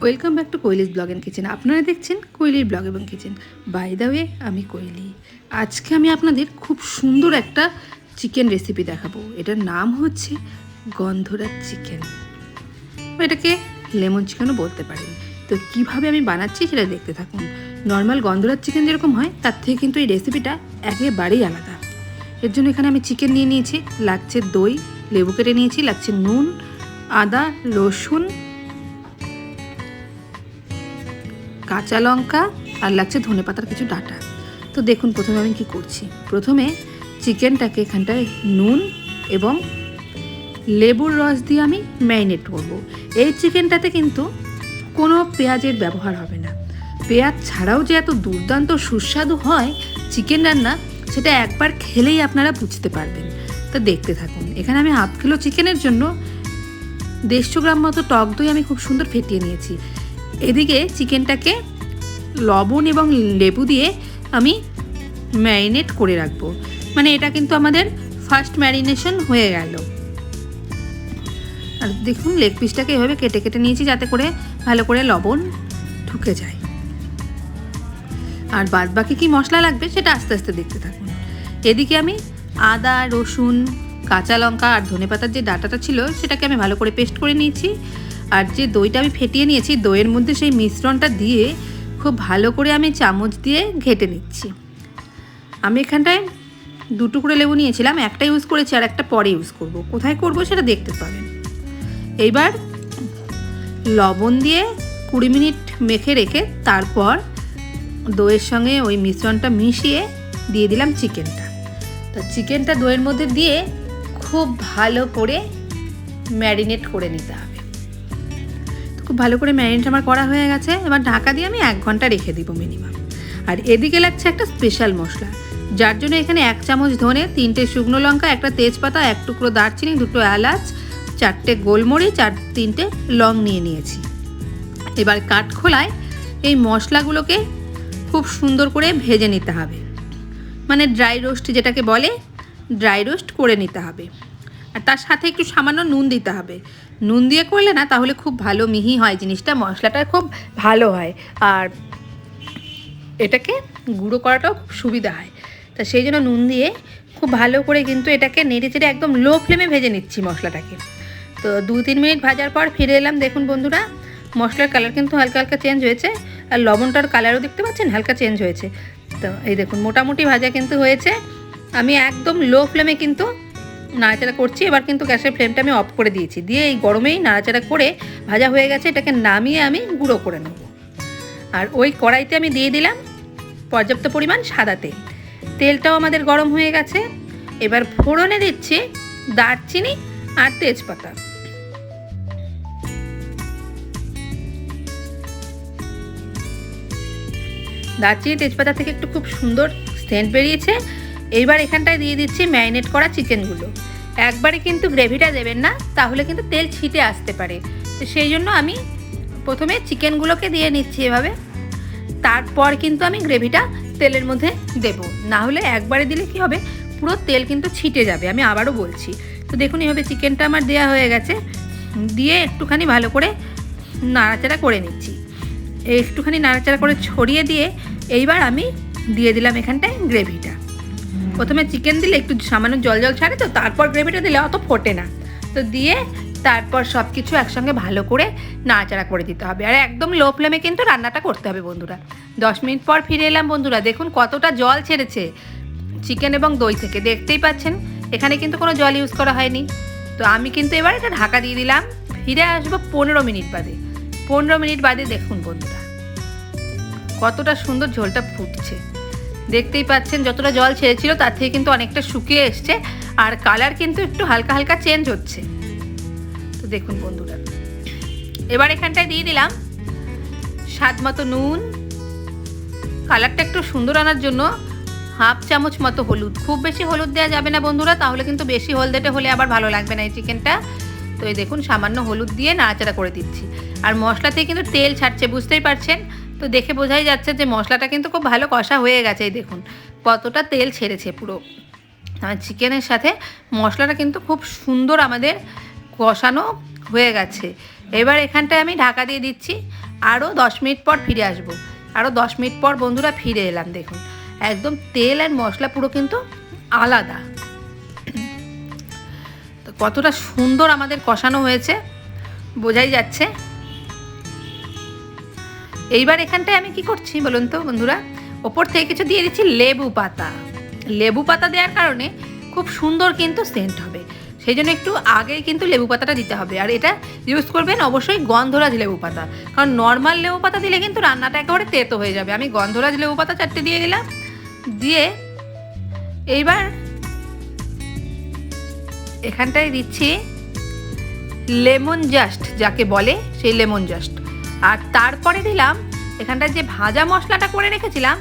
Welcome back to Koeli's blog and kitchen. আপনারা দেখছেন কোয়েলির ব্লগ এবং কিচেন। বাই দ্য ওয়ে, আমি কোয়েলি। আজকে আমি আপনাদের খুব সুন্দর একটা চিকেন রেসিপি দেখাবো। এটার নাম হচ্ছে গন্ধরাজ চিকেন, এটাকে লেমন চিকেনও বলতে পারেন। তো কীভাবে আমি বানাচ্ছি সেটা দেখতে থাকুন। নর্মাল গন্ধরাজ চিকেন যেরকম হয় তার থেকে কিন্তু এই রেসিপিটা একেবারেই আলাদা। এর জন্য এখানে আমি চিকেন নিয়ে নিয়েছি, লাগছে দই, লেবু কেটে নিয়েছি, লাগছে নুন, আদা, রসুন, কাঁচা লঙ্কা, আর লাগছে ধনেপাতার কিছু ডাঁটা। তো দেখুন প্রথমে আমি কি করছি। প্রথমে চিকেনটাকে এখানটায় নুন এবং লেবুর রস দিয়ে আমি ম্যারিনেট করব। এই চিকেনটাতে কিন্তু কোনো পেঁয়াজের ব্যবহার হবে না। পেঁয়াজ ছাড়াও যে এত দুর্দান্ত সুস্বাদু হয় চিকেন রান্না, সেটা একবার খেলেই আপনারা বুঝতে পারবেন। তো দেখতে থাকুন। এখানে আমি হাফ কিলো চিকেনের জন্য 150 গ্রাম মতো টক দই আমি খুব সুন্দর ফেটিয়ে নিয়েছি। এদিকে চিকেনটাকে লবণ এবং লেবু দিয়ে আমি ম্যারিনেট করে রাখবো। মানে এটা কিন্তু আমাদের ফার্স্ট ম্যারিনেশন হয়ে গেল। আর দেখুন লেগ পিসটাকে এভাবে কেটে কেটে নিয়েছি যাতে করে ভালো করে লবণ ঢুকে যায়। আর বাদ বাকি কী মশলা লাগবে সেটা আস্তে আস্তে দেখতে থাকুন। এদিকে আমি আদা, রসুন, কাঁচা লঙ্কা আর ধনেপাতার যে ডাঁটাটা ছিল সেটাকে আমি ভালো করে পেস্ট করে নিয়েছি। আর যে দইটা আমি ফেটিয়ে নিয়েছি, দইয়ের মধ্যে সেই মিশ্রণটা দিয়ে খুব ভালো করে আমি চামচ দিয়ে ঘেটে নিচ্ছি। আমি এখানটায় 2 টুকরো লেবু নিয়েছিলাম, একটা ইউজ করেছি আর একটা পরে ইউজ করব। কোথায় করব সেটা দেখতে পাবেন। এইবার লবণ দিয়ে 20 মিনিট মেখে রেখে তারপর দইয়ের সঙ্গে ওই মিশ্রণটা মিশিয়ে দিয়ে দিলাম চিকেনটা। তো চিকেনটা দইয়ের মধ্যে দিয়ে খুব ভালো করে ম্যারিনেট করে নিতে হবে। খুব ভালো করে ম্যারিনেট আমার করা হয়ে গেছে। এবার ঢাকা দিয়ে আমি 1 ঘন্টা রেখে দিব মিনিমাম। আর এদিকে লাগছে একটা স্পেশাল মশলা, যার জন্য এখানে 1 চামচ ধনে, 3টে শুকনো লঙ্কা, একটা তেজপাতা, 1 টুকরো দারচিনি, 2টো এলাচ, 4টে গোলমরিচ আর 3টে লং নিয়ে নিয়েছি। এবার কাঠখোলায় এই মশলাগুলোকে খুব সুন্দর করে ভেজে নিতে হবে। মানে ড্রাই রোস্ট যেটাকে বলে, ড্রাই রোস্ট করে নিতে হবে। আর তার সাথে একটু সামান্য নুন দিতে হবে। নুন দিয়ে করলে না তাহলে খুব ভালো মিহি হয় জিনিসটা, মশলাটা খুব ভালো হয় আর এটাকে গুঁড়ো করাটাও খুব সুবিধা হয়। তা সেই জন্য নুন দিয়ে খুব ভালো করে কিন্তু এটাকে নেড়ে চেড়ে একদম লো ফ্লেমে ভেজে নিচ্ছি মশলাটাকে। তো 2-3 মিনিট ভাজার পর ফিরে এলাম। দেখুন বন্ধুরা, মশলার কালার কিন্তু হালকা হালকা চেঞ্জ হয়েছে আর লবণটার কালারও দেখতে পাচ্ছেন হালকা চেঞ্জ হয়েছে। তো এই দেখুন মোটামুটি ভাজা কিন্তু হয়েছে। আমি একদম লো ফ্লেমে কিন্তু নাড়াচাড়া করছি। এবার কিন্তু গ্যাসের ফ্লেমটা আমি অফ করে দিয়েছি, দিয়ে এই গরমেই নাড়াচাড়া করে ভাজা হয়ে গেছে। এটাকে নামিয়ে আমি গুঁড়ো করে নেব। আর ওই কড়াইতে আমি দিয়ে দিলাম পর্যাপ্ত পরিমাণ সাদা তেল। তেলটাও আমাদের গরম হয়ে গেছে। এবার ফোড়নে দিচ্ছি দারচিনি আর তেজপাতা। দারচিনি তেজপাতা থেকে একটু খুব সুন্দর সেন্ট বেরিয়েছে। এইবার এখানটায় দিয়ে দিচ্ছি ম্যারিনেট করা চিকেনগুলো। একবারে কিন্তু গ্রেভিটা দেবেন না, তাহলে কিন্তু তেল ছিটে আসতে পারে। তো সেই জন্য আমি প্রথমে চিকেনগুলোকে দিয়ে নিচ্ছি এভাবে, তারপর কিন্তু আমি গ্রেভিটা তেলের মধ্যে দেব। না হলে একবারে দিলে কি হবে, পুরো তেল কিন্তু ছিটে যাবে। আমি আবারও বলছি। তো দেখুন এইভাবে চিকেনটা আমার দেওয়া হয়ে গেছে, দিয়ে একটুখানি ভালো করে নাড়াচাড়া করে নিচ্ছি। একটুখানি নাড়াচাড়া করে ছড়িয়ে দিয়ে এইবার আমি দিয়ে দিলাম এখানটায় গ্রেভিটা। প্রথমে চিকেন দিলে একটু সামান্য জল জল ছাড়ে, তো তারপর গ্রেভিটা দিলে অত ফোটে না। তো দিয়ে তারপর সব কিছু একসঙ্গে ভালো করে নাড়াচাড়া করে দিতে হবে। আর একদম লো ফ্লেমে কিন্তু রান্নাটা করতে হবে বন্ধুরা। 10 মিনিট পর ফিরে এলাম বন্ধুরা। দেখুন কতটা জল ছেড়েছে চিকেন এবং দই থেকে, দেখতেই পাচ্ছেন। এখানে কিন্তু কোনো জল ইউজ করা হয়নি। তো আমি কিন্তু এবার এটা ঢাকা দিয়ে দিলাম। ফিরে আসবো 15 মিনিট বাদে। 15 মিনিট বাদে দেখুন বন্ধুরা কতটা সুন্দর ঝোলটা ফুটছে। দেখতেই পাচ্ছেন যতটা জল ছেড়েছিল তার থেকে কিন্তু অনেকটা শুকিয়ে এসছে আর কালার কিন্তু একটু হালকা হালকা চেঞ্জ হচ্ছে। তো দেখুন বন্ধুরা, এবার এখানটায় দিয়ে দিলাম স্বাদ মতো নুন। কালারটা একটু সুন্দর আনার জন্য 1/2 চামচ মতো হলুদ। খুব বেশি হলুদ দেওয়া যাবে না বন্ধুরা, তাহলে কিন্তু বেশি হলদেটে হলে আবার ভালো লাগবে না এই চিকেনটা। তো এই দেখুন সামান্য হলুদ দিয়ে নাড়াচাড়া করে দিচ্ছি। আর মশলা থেকে কিন্তু তেল ছাড়ছে, বুঝতেই পারছেন। তো দেখে বোঝাই যাচ্ছে যে মশলাটা কিন্তু খুব ভালো কষা হয়ে গেছে। এই দেখুন কতটা তেল ছেড়েছে পুরো। আর চিকেনের সাথে মশলাটা কিন্তু খুব সুন্দর আমাদের কষানো হয়ে গেছে। এবার এখানটায় আমি ঢাকা দিয়ে দিচ্ছি আরও 10 মিনিট পর ফিরে আসবো। আরও 10 মিনিট পর বন্ধুরা ফিরে এলাম। দেখুন একদম তেল আর মশলা পুরো কিন্তু আলাদা। তো কতটা সুন্দর আমাদের কষানো হয়েছে বোঝাই যাচ্ছে। এইবার এখানটায় আমি কি করছি বলুন তো বন্ধুরা, ওপর থেকে কিছু দিয়ে দিচ্ছি লেবু পাতা। লেবু পাতা দেওয়ার কারণে খুব সুন্দর কিন্তু সেন্ট হবে, সেই জন্য একটু আগেই কিন্তু লেবু পাতাটা দিতে হবে। আর এটা ইউজ করবেন অবশ্যই গন্ধরাজ লেবু পাতা, কারণ নর্মাল লেবু পাতা দিলে কিন্তু রান্নাটা একেবারে তেতো হয়ে যাবে। আমি গন্ধরাজ লেবু পাতা 4টে দিয়ে দিলাম। দিয়ে এইবার এখানটায় দিচ্ছি লেমন জাস্ট, যাকে বলে সেই লেমন জাস্ট। আর তারপরে দিলাম এখানটায় যে ভাজা মশলাটা করে রেখেছিলাম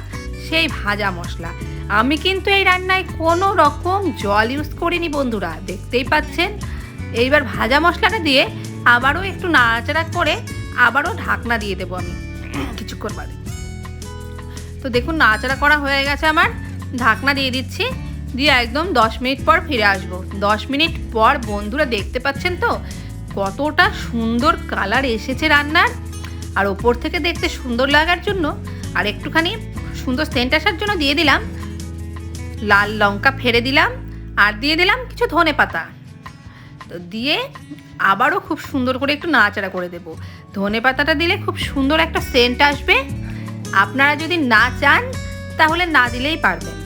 সেই ভাজা মশলা। আমি কিন্তু এই রান্নায় কোনো রকম জল ইউজ করিনি বন্ধুরা, দেখতেই পাচ্ছেন। এইবার ভাজা মশলাটা দিয়ে আবারও একটু নাড়াচাড়া করে আবারও ঢাকনা দিয়ে দেবো আমি কিছুক্ষণ বাদে। তো দেখুন নাড়াচাড়া করা হয়ে গেছে আমার, ঢাকনা দিয়ে দিচ্ছি। দিয়ে একদম 10 মিনিট পর ফিরে আসবো। 10 মিনিট পর বন্ধুরা দেখতে পাচ্ছেন তো কতটা সুন্দর কালার এসেছে রান্নার। আর ওপর থেকে দেখতে সুন্দর লাগার জন্য আর একটুখানি সুন্দর সেন্ট আসার জন্য দিয়ে দিলাম লাল লঙ্কা ফেলে দিলাম, আর দিয়ে দিলাম কিছু ধনেপাতা। তো দিয়ে আবারও খুব সুন্দর করে একটু নাড়াচাড়া করে দেবো। ধনেপাতাটা দিলে খুব সুন্দর একটা সেন্ট আসবে। আপনারা যদি না চান তাহলে না দিলেই পারবেন।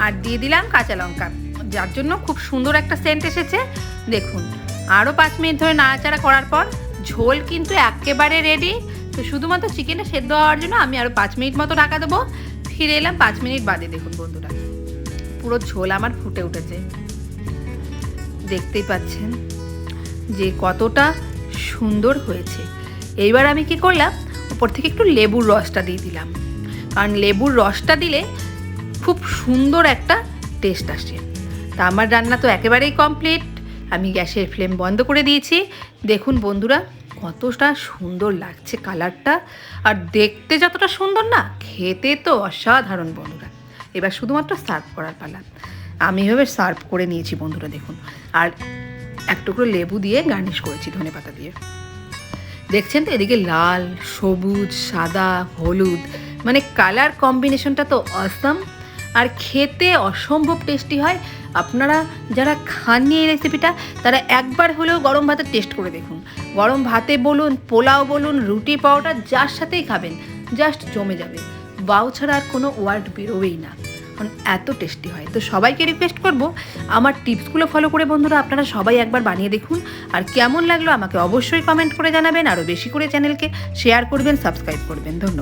আর দিয়ে দিলাম কাঁচা লঙ্কা, যার জন্য খুব সুন্দর একটা সেন্ট এসেছে। দেখুন আরও 5 মিনিট ধরে নাড়াচাড়া করার পর ঝোল কিন্তু একেবারে রেডি। তো শুধুমাত্র চিকেনটা সেদ্ধ হওয়ার জন্য আমি আরও 5 মিনিট মতো ঢাকা দেবো। ফিরে এলাম 5 মিনিট বাদে। দেখুন বন্ধুরা পুরো ঝোল আমার ফুটে উঠেছে, দেখতেই পাচ্ছেন যে কতটা সুন্দর হয়েছে। এইবার আমি কি করলাম, উপর থেকে একটু লেবুর রসটা দিয়ে দিলাম, কারণ লেবুর রসটা দিলে খুব সুন্দর একটা টেস্ট আসে। তা আমার রান্না তো একেবারেই কমপ্লিট। আমি গ্যাসের ফ্লেম বন্ধ করে দিয়েছি। দেখুন বন্ধুরা কতটা সুন্দর লাগছে কালারটা, আর দেখতে যতটা সুন্দর না খেতে তো অসাধারণ বন্ধুরা। এবার শুধুমাত্র সার্ভ করার পালা। আমি এভাবে সার্ভ করে নিয়েছি বন্ধুরা দেখুন। আর এক টুকরো লেবু দিয়ে গার্নিশ করেছি ধনেপাতা দিয়ে। দেখছেন তো এদিকে লাল, সবুজ, সাদা, হলুদ, মানে কালার কম্বিনেশনটা তো অসাম। আর খেতে অসম্ভব টেস্টি হয়। আপনারা যারা খাননি এই রেসিপিটা তারা একবার হলেও গরম ভাতে টেস্ট করে দেখুন। গরম ভাতে বলুন, পোলাও বলুন, রুটি পাউডার যার সাথেই খাবেন জাস্ট জমে যাবে। ওয়াও ছাড়া আর কোনো ওয়ার্ড বেরোবেই না, কারণ এত টেস্টি হয়। তো সবাইকে রিকোয়েস্ট করব আমার টিপসগুলো ফলো করে বন্ধুরা আপনারা সবাই একবার বানিয়ে দেখুন। আর কেমন লাগলো আমাকে অবশ্যই কমেন্ট করে জানাবেন। আরও বেশি করে চ্যানেলকে শেয়ার করবেন, সাবস্ক্রাইব করবেন। ধন্যবাদ।